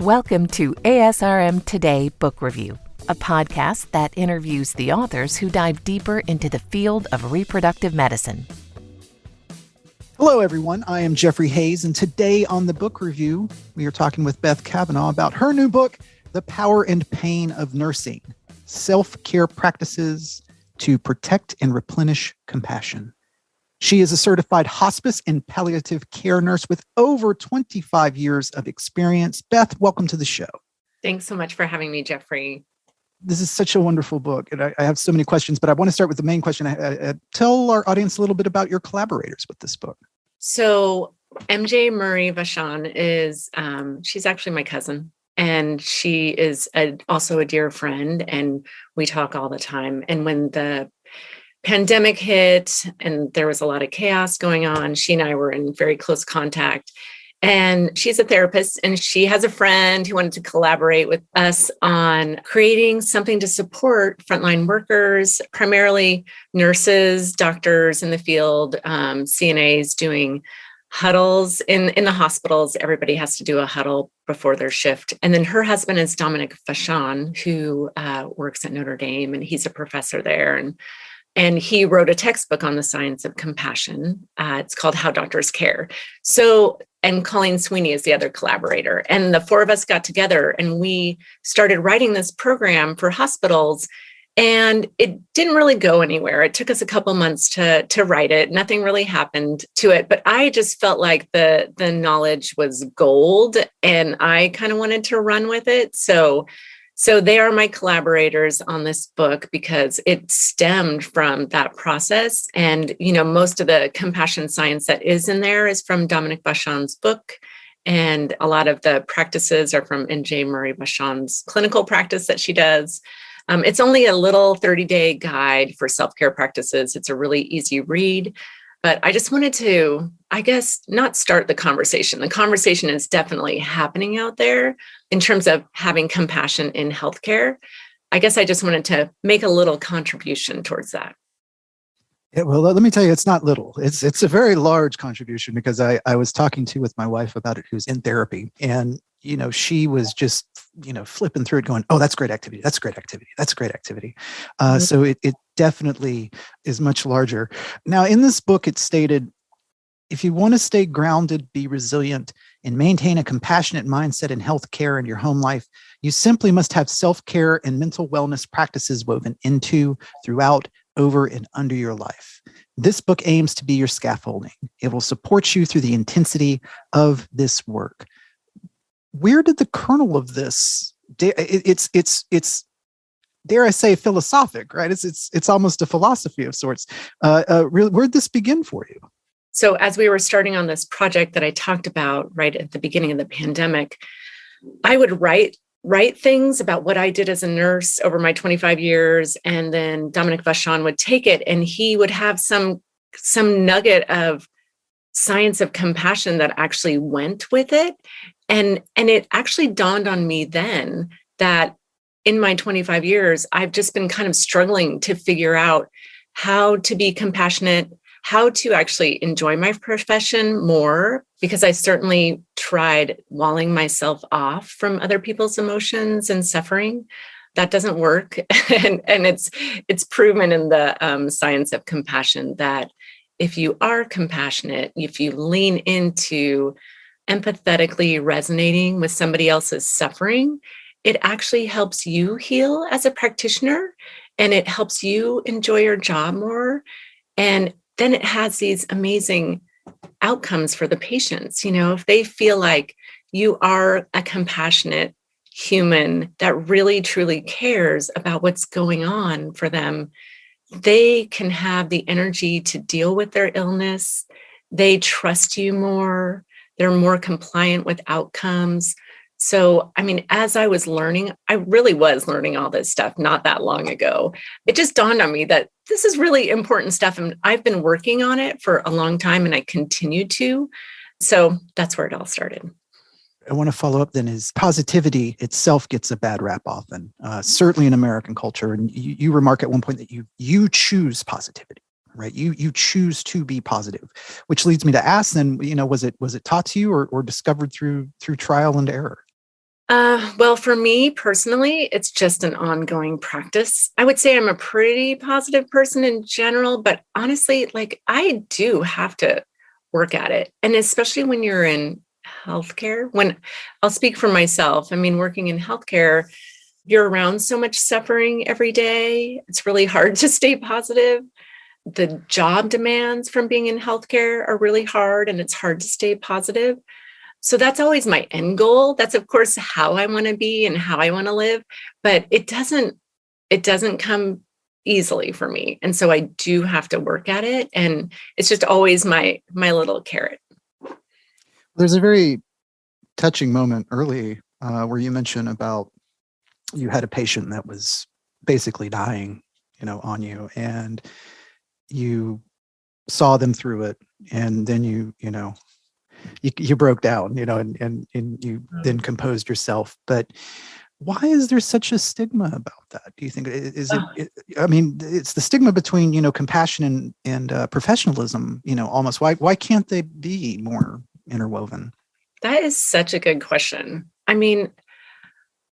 Welcome to ASRM Today Book Review, a podcast that interviews the authors who dive deeper into the field of reproductive medicine. Hello, everyone. I am Jeffrey Hayes, and today on the book review, we are talking with Beth Cavenaugh about her new book, The Power and Pain of Nursing: Self-Care Practices to Protect and Replenish Compassion. She is a certified hospice and palliative care nurse with over 25 years of experience. Beth, welcome to the show. Thanks so much for having me, Jeffrey. This is such a wonderful book, and I have so many questions, but I want to start with the main question. Tell our audience a little bit about your collaborators with this book. So MJ Murray Vachon is, she's actually my cousin, and she is also a dear friend, and we talk all the time. And when the pandemic hit and there was a lot of chaos going on, she and I were in very close contact. And she's a therapist, and she has a friend who wanted to collaborate with us on creating something to support frontline workers, primarily nurses, doctors in the field, CNAs doing huddles in the hospitals. Everybody has to do a huddle before their shift. And then her husband is Dominic Vachon, who works at Notre Dame, and he's a professor there. And he wrote a textbook on the science of compassion. It's called How Doctors Care. And Colleen Sweeney is the other collaborator. And the four of us got together and we started writing this program for hospitals. And it didn't really go anywhere. It took us a couple months to write it. Nothing really happened to it. But I just felt like the knowledge was gold, and I kind of wanted to run with it. So they are my collaborators on this book because it stemmed from that process. And, most of the compassion science that is in there is from Dominic Vachon's book. And a lot of the practices are from MJ Murray Vachon's clinical practice that she does. It's only a little 30-day guide for self-care practices. It's a really easy read. But I just wanted to, not start the conversation. The conversation is definitely happening out there in terms of having compassion in healthcare. I guess I just wanted to make a little contribution towards that. Yeah, well, let me tell you, it's not little. It's a very large contribution, because I was talking with my wife about it, who's in therapy. And, she was just, flipping through it going, oh, that's great activity. That's great activity. That's great activity. So it definitely is much larger. Now, in this book, it's stated, if you want to stay grounded, be resilient, and maintain a compassionate mindset in healthcare and your home life, you simply must have self-care and mental wellness practices woven into, throughout, over, and under your life. This book aims to be your scaffolding. It will support you through the intensity of this work. Where did the kernel of this? It's dare I say philosophic, right? It's almost a philosophy of sorts. Where'd this begin for you? So as we were starting on this project that I talked about right at the beginning of the pandemic, I would write things about what I did as a nurse over my 25 years. And then Dominic Vachon would take it and he would have some nugget of science of compassion that actually went with it. And it actually dawned on me then that in my 25 years, I've just been kind of struggling to figure out how to be compassionate, how to actually enjoy my profession more, because I certainly tried walling myself off from other people's emotions and suffering. That doesn't work. and it's proven in the science of compassion that if you are compassionate, if you lean into empathetically resonating with somebody else's suffering, it actually helps you heal as a practitioner, and it helps you enjoy your job more. And then it has these amazing outcomes for the patients. If they feel like you are a compassionate human that really, truly cares about what's going on for them, they can have the energy to deal with their illness. They trust you more. They're more compliant with outcomes. So, as I was learning, I really was learning all this stuff not that long ago. It just dawned on me that this is really important stuff. And I've been working on it for a long time, and I continue to. So that's where it all started. I want to follow up then is positivity itself gets a bad rap often, certainly in American culture. And you remark at one point that you choose positivity. Right. You choose to be positive, which leads me to ask then, was it taught to you or discovered through trial and error? Well, for me personally, it's just an ongoing practice. I would say I'm a pretty positive person in general, but honestly, like I do have to work at it. And especially when you're in healthcare, when I'll speak for myself, I mean, working in healthcare, you're around so much suffering every day. It's really hard to stay positive. The job demands from being in healthcare are really hard, and it's hard to stay positive. So that's always my end goal. That's of course how I want to be and how I want to live, but it doesn't come easily for me. And so I do have to work at it, and it's just always my little carrot. There's a very touching moment early where you mentioned about you had a patient that was basically dying, on you, and you saw them through it, and then you broke down, and you then composed yourself. But why is there such a stigma about that? Do you think I mean, it's the stigma between, compassion and professionalism, almost. Why can't they be more interwoven? That is such a good question. I mean,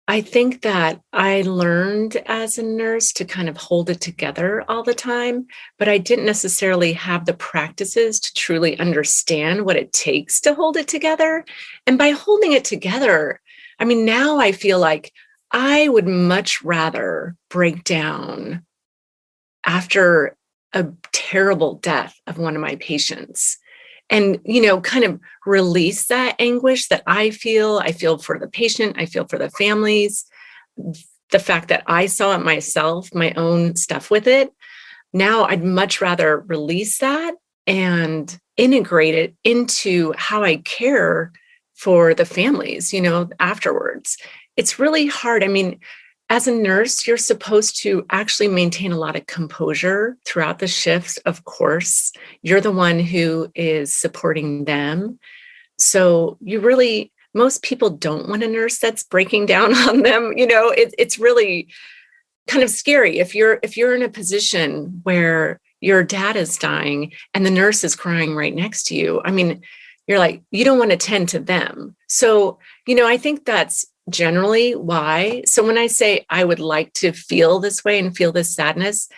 I think that I learned as a nurse to kind of hold it together all the time, but I didn't necessarily have the practices to truly understand what it takes to hold it together. And by holding it together, I mean, now I feel like I would much rather break down after a terrible death of one of my patients and, kind of release that anguish that I feel. I feel for the patient. I feel for the families. The fact that I saw it myself, my own stuff with it. Now I'd much rather release that and integrate it into how I care for the families, afterwards. It's really hard. I mean, as a nurse, you're supposed to actually maintain a lot of composure throughout the shifts, of course. You're the one who is supporting them. So most people don't want a nurse that's breaking down on them. It's really kind of scary if you're in a position where your dad is dying and the nurse is crying right next to you. I mean, you're like, you don't want to tend to them. So, I think that's generally why. So when I say I would like to feel this way and feel this sadness,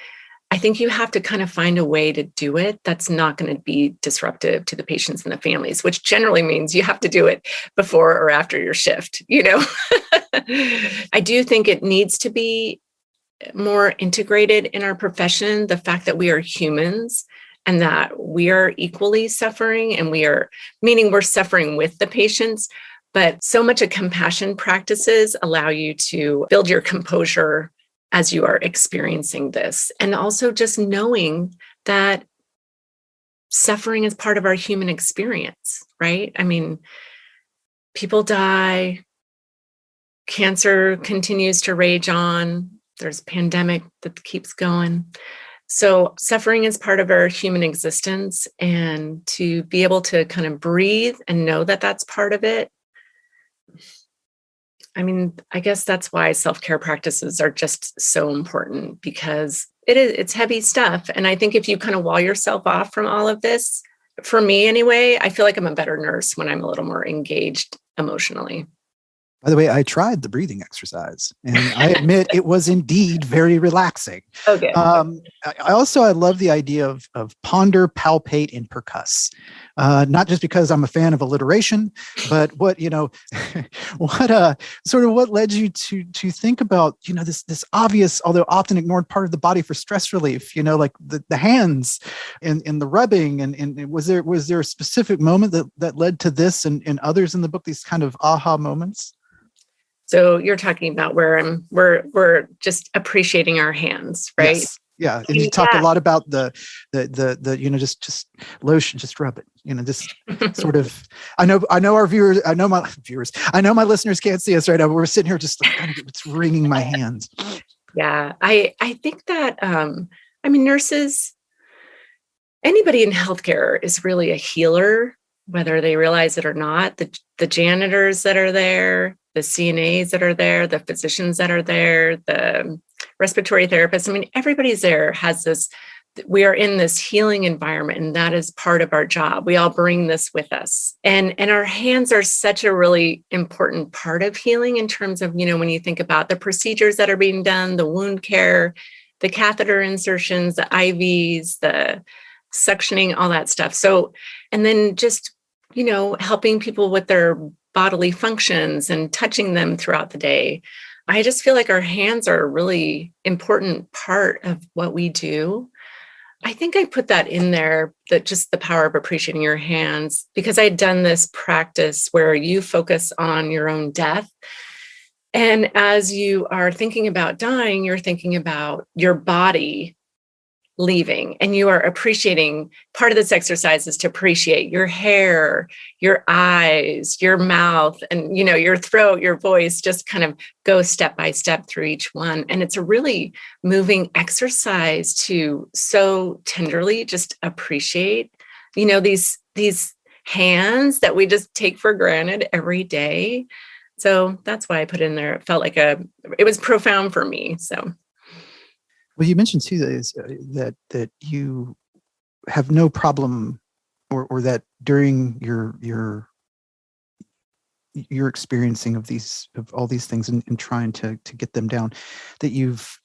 I think you have to kind of find a way to do it that's not going to be disruptive to the patients and the families, which generally means you have to do it before or after your shift. I do think it needs to be more integrated in our profession, the fact that we are humans and that we are equally suffering, and we're suffering with the patients. But so much of compassion practices allow you to build your composure as you are experiencing this. And also just knowing that suffering is part of our human experience, right? I mean, people die, cancer continues to rage on, there's a pandemic that keeps going. So suffering is part of our human existence, and to be able to kind of breathe and know that that's part of it. I mean, I guess that's why self-care practices are just so important, because it's heavy stuff. And I think if you kind of wall yourself off from all of this, for me anyway, I feel like I'm a better nurse when I'm a little more engaged emotionally. By the way, I tried the breathing exercise, and I admit it was indeed very relaxing. Okay. I love the idea of ponder, palpate, and percuss. Not just because I'm a fan of alliteration, but what led you to think about, this obvious, although often ignored part of the body for stress relief, like the hands and the rubbing. And was there a specific moment that led to this and others in the book, these kind of aha moments? So you're talking about where we're just appreciating our hands, right? Yes. Yeah. And you talk a lot about the just lotion, just rub it, just sort of, I know our viewers, I know my listeners can't see us right now, but we're sitting here just kind of, it's wringing my hands. Yeah. I think that, nurses, anybody in healthcare is really a healer, whether they realize it or not. The janitors that are there, the CNAs that are there, the physicians that are there, the respiratory therapists. I mean, everybody's there has this we are in this healing environment, and that is part of our job. We all bring this with us. And our hands are such a really important part of healing in terms of, when you think about the procedures that are being done, the wound care, the catheter insertions, the IVs, the suctioning, all that stuff. So, and then just, helping people with their bodily functions and touching them throughout the day. I just feel like our hands are a really important part of what we do. I think I put that in there, that just the power of appreciating your hands, because I'd done this practice where you focus on your own death. And as you are thinking about dying, you're thinking about your body leaving, and you are appreciating. Part of this exercise is to appreciate your hair, your eyes, your mouth, and your throat, your voice. Just kind of go step by step through each one, and it's a really moving exercise to so tenderly just appreciate these hands that we just take for granted every day. So that's why I put it in there. It felt like it was profound for me. So. Well, you mentioned too that you have no problem, or that during your experiencing of all these things and trying to get them down, that you've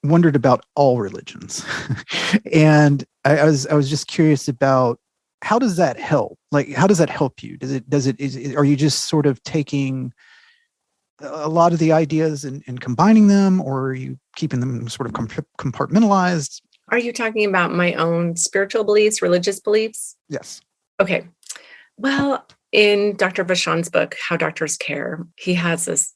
wondered about all religions, and I was just curious about, how does that help? Like, how does that help you? Are you just sort of taking a lot of the ideas and combining them, or are you keeping them sort of compartmentalized? Are you talking about my own spiritual beliefs, religious beliefs? Yes. Okay. Well, in Dr. Vachon's book, How Doctors Care, he has this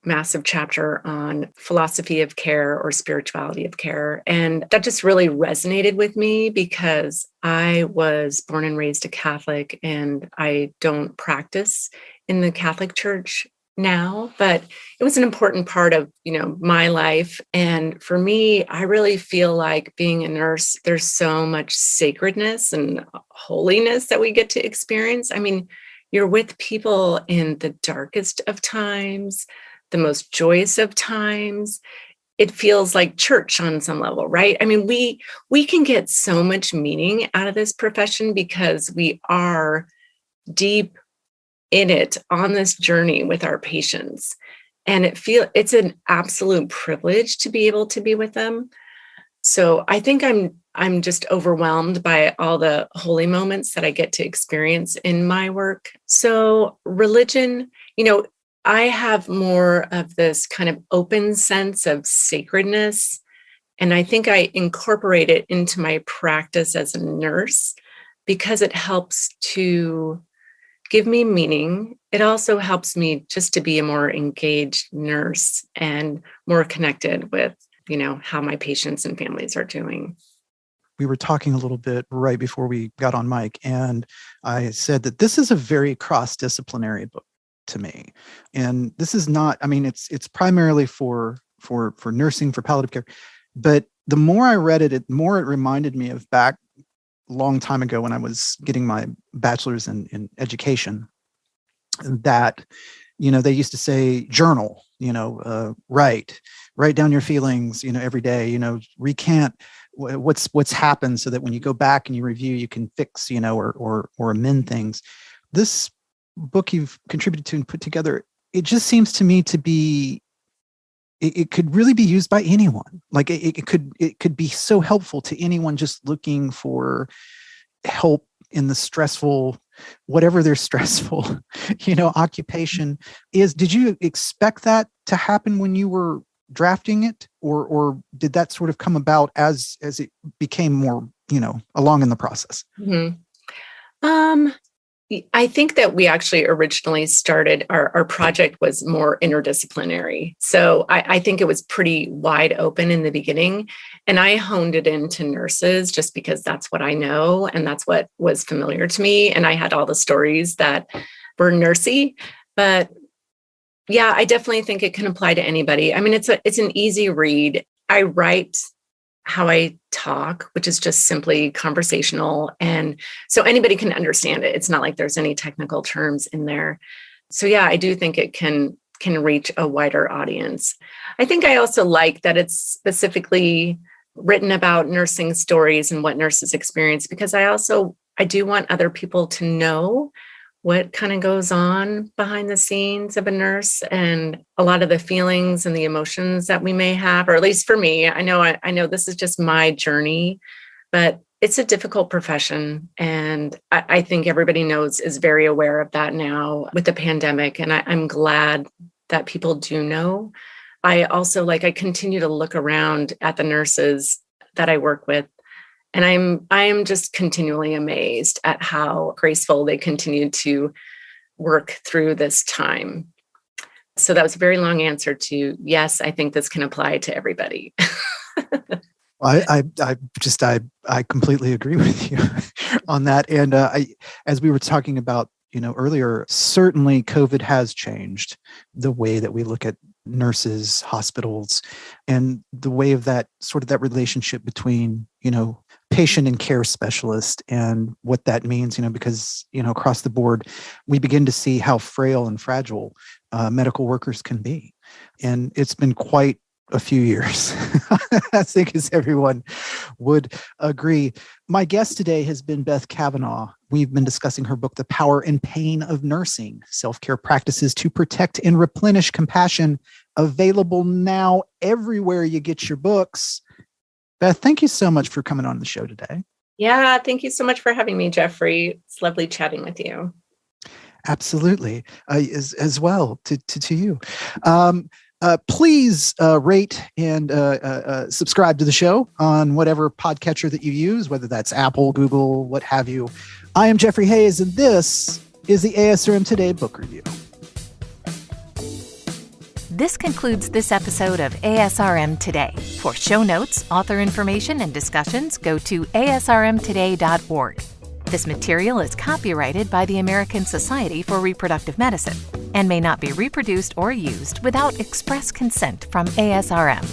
massive chapter on philosophy of care or spirituality of care. And that just really resonated with me, because I was born and raised a Catholic, and I don't practice in the Catholic Church now, but it was an important part of, my life. And for me, I really feel like being a nurse, there's so much sacredness and holiness that we get to experience. I mean, you're with people in the darkest of times, the most joyous of times. It feels like church on some level, right? I mean, we can get so much meaning out of this profession because we are deep in it on this journey with our patients. And it's an absolute privilege to be able to be with them. So I think I'm just overwhelmed by all the holy moments that I get to experience in my work. So religion, I have more of this kind of open sense of sacredness. And I think I incorporate it into my practice as a nurse, because it helps to give me meaning. It also helps me just to be a more engaged nurse and more connected with, how my patients and families are doing. We were talking a little bit right before we got on mic, and I said that this is a very cross-disciplinary book to me. And this is not, it's primarily for nursing, for palliative care. But the more I read it, the more it reminded me of back long time ago when I was getting my bachelor's in education, that, they used to say, journal, write down your feelings, every day, recant what's happened, so that when you go back and you review, you can fix, or amend things. This book you've contributed to and put together, it just seems to me to be, it could really be used by anyone. Like it could be so helpful to anyone just looking for help in the stressful, whatever their stressful, occupation is. Did you expect that to happen when you were drafting it, or did that sort of come about as it became more, along in the process? Mm-hmm. I think that we actually originally started, our project was more interdisciplinary. So I think it was pretty wide open in the beginning, and I honed it into nurses just because that's what I know and that's what was familiar to me. And I had all the stories that were nursey, but yeah, I definitely think it can apply to anybody. I mean, it's an easy read. I write how I talk, which is just simply conversational. And so anybody can understand it. It's not like there's any technical terms in there. So yeah, I do think it can reach a wider audience. I think I also like that it's specifically written about nursing stories and what nurses experience, because I do want other people to know what kind of goes on behind the scenes of a nurse and a lot of the feelings and the emotions that we may have, or at least for me. I know this is just my journey, but it's a difficult profession. And I think everybody is very aware of that now with the pandemic. And I'm glad that people do know. I also I continue to look around at the nurses that I work with, and I am just continually amazed at how graceful they continue to work through this time. So that was a very long answer to yes, I think this can apply to everybody. I completely agree with you on that. And as we were talking about, earlier, certainly COVID has changed the way that we look at nurses, hospitals, and the way of that sort of that relationship between, patient and care specialist and what that means, because, across the board, we begin to see how frail and fragile medical workers can be. And it's been quite a few years, I think, as everyone would agree. My guest today has been Beth Cavenaugh. We've been discussing her book, The Power and Pain of Nursing, Self-Care Practices to Protect and Replenish Compassion, available now everywhere you get your books. Beth, thank you so much for coming on the show today. Yeah, thank you so much for having me, Jeffrey. It's lovely chatting with you. Absolutely, as well to you. Please rate and subscribe to the show on whatever podcatcher that you use, whether that's Apple, Google, what have you. I am Jeffrey Hayes, and this is the ASRM Today Book Review. This concludes this episode of ASRM Today. For show notes, author information, and discussions, go to asrmtoday.org. This material is copyrighted by the American Society for Reproductive Medicine and may not be reproduced or used without express consent from ASRM.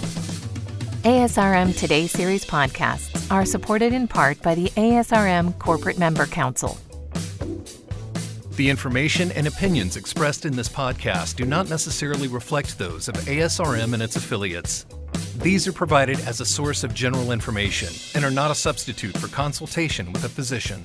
ASRM Today series podcasts are supported in part by the ASRM Corporate Member Council. The information and opinions expressed in this podcast do not necessarily reflect those of ASRM and its affiliates. These are provided as a source of general information and are not a substitute for consultation with a physician.